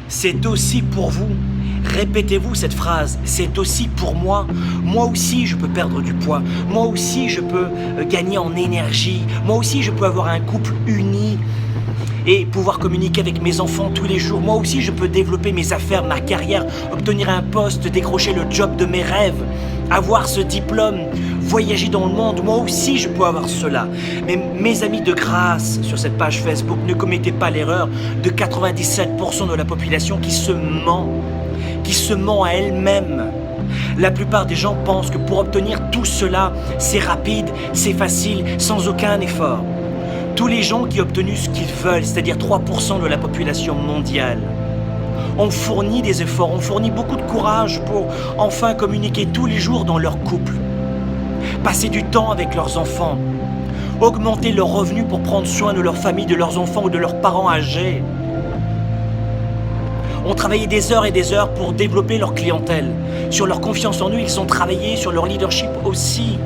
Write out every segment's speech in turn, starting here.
C'est aussi pour vous. Répétez-vous cette phrase, c'est aussi pour moi. Moi aussi, je peux perdre du poids. Moi aussi, je peux gagner en énergie. Moi aussi, je peux avoir un couple uni et pouvoir communiquer avec mes enfants tous les jours. Moi aussi, je peux développer mes affaires, ma carrière, obtenir un poste, décrocher le job de mes rêves, avoir ce diplôme, voyager dans le monde. Moi aussi, je peux avoir cela. Mais mes amis, de grâce, sur cette page Facebook, ne commettez pas l'erreur de 97% de la population qui se ment à elle-même. La plupart des gens pensent que pour obtenir tout cela, c'est rapide, c'est facile, sans aucun effort. Tous les gens qui ont obtenu ce qu'ils veulent, c'est-à-dire 3% de la population mondiale, ont fourni des efforts, ont fourni beaucoup de courage pour enfin communiquer tous les jours dans leur couple, passer du temps avec leurs enfants, augmenter leurs revenus pour prendre soin de leur famille, de leurs enfants ou de leurs parents âgés, ont travaillé des heures et des heures pour développer leur clientèle. Sur leur confiance en eux, ils ont travaillé sur leur leadership aussi.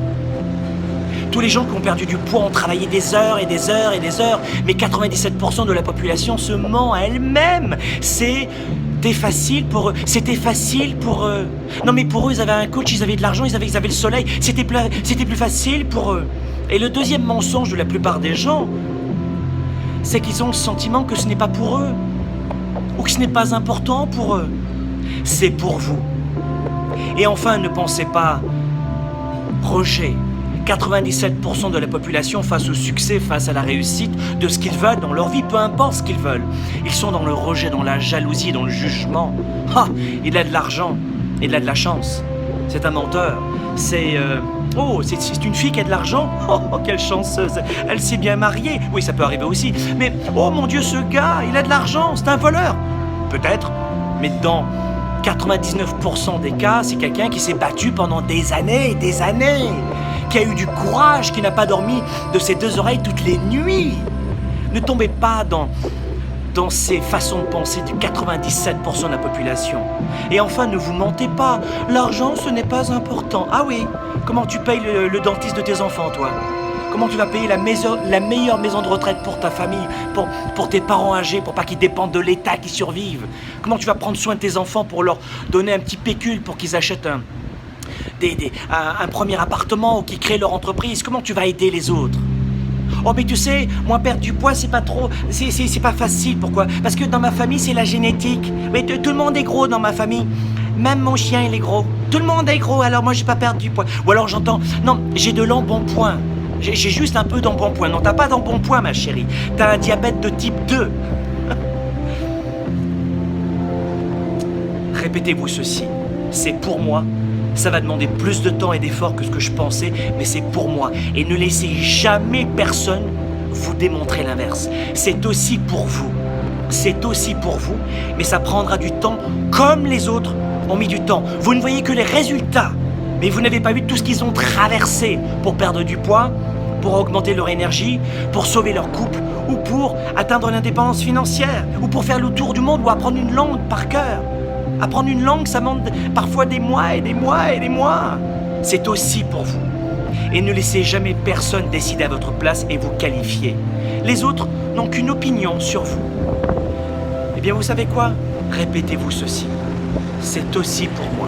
Tous les gens qui ont perdu du poids ont travaillé des heures et des heures et des heures, mais 97% de la population se ment à elle-même. C'était facile pour eux. Non mais pour eux, ils avaient un coach, ils avaient de l'argent, ils avaient le soleil, c'était plus facile pour eux. Et le deuxième mensonge de la plupart des gens, c'est qu'ils ont le sentiment que ce n'est pas pour eux, ou que ce n'est pas important pour eux. C'est pour vous. Et enfin, ne pensez pas rejet. 97% de la population face au succès, face à la réussite de ce qu'ils veulent dans leur vie, peu importe ce qu'ils veulent. Ils sont dans le rejet, dans la jalousie, dans le jugement. Ah, il a de l'argent, il a de la chance. C'est un menteur. C'est une fille qui a de l'argent. Oh, quelle chanceuse. Elle s'est bien mariée. Oui, ça peut arriver aussi. Mais, oh mon Dieu, ce gars, il a de l'argent. C'est un voleur. Peut-être, mais dans 99% des cas, c'est quelqu'un qui s'est battu pendant des années et des années, qui a eu du courage, qui n'a pas dormi de ses deux oreilles toutes les nuits. Ne tombez pas dans ces façons de penser du 97% de la population. Et enfin, ne vous mentez pas, l'argent, ce n'est pas important. Ah oui, comment tu payes le dentiste de tes enfants, toi ? Comment tu vas payer la meilleure maison de retraite pour ta famille, pour tes parents âgés, pour pas qu'ils dépendent de l'État, qu'ils survivent ? Comment tu vas prendre soin de tes enfants pour leur donner un petit pécule pour qu'ils achètent un premier appartement ou qu'ils créent leur entreprise ? Comment tu vas aider les autres ? Oh mais tu sais, moi perdre du poids c'est pas facile, pourquoi ? Parce que dans ma famille c'est la génétique. Mais tout le monde est gros dans ma famille. Même mon chien il est gros. Tout le monde est gros, alors moi j'ai pas perdu du poids. Ou alors j'entends, non, j'ai de l'embonpoint. J'ai juste un peu d'embonpoint. Non, t'as pas d'embonpoint ma chérie. T'as un diabète de type 2. Répétez-vous ceci. C'est pour moi. Ça va demander plus de temps et d'efforts que ce que je pensais, mais c'est pour moi. Et ne laissez jamais personne vous démontrer l'inverse. C'est aussi pour vous. C'est aussi pour vous, mais ça prendra du temps comme les autres ont mis du temps. Vous ne voyez que les résultats, mais vous n'avez pas vu tout ce qu'ils ont traversé pour perdre du poids, pour augmenter leur énergie, pour sauver leur couple, ou pour atteindre l'indépendance financière, ou pour faire le tour du monde, ou apprendre une langue par cœur. Apprendre une langue, ça demande parfois des mois et des mois et des mois. C'est aussi pour vous. Et ne laissez jamais personne décider à votre place et vous qualifier. Les autres n'ont qu'une opinion sur vous. Eh bien, vous savez quoi ? Répétez-vous ceci. C'est aussi pour moi.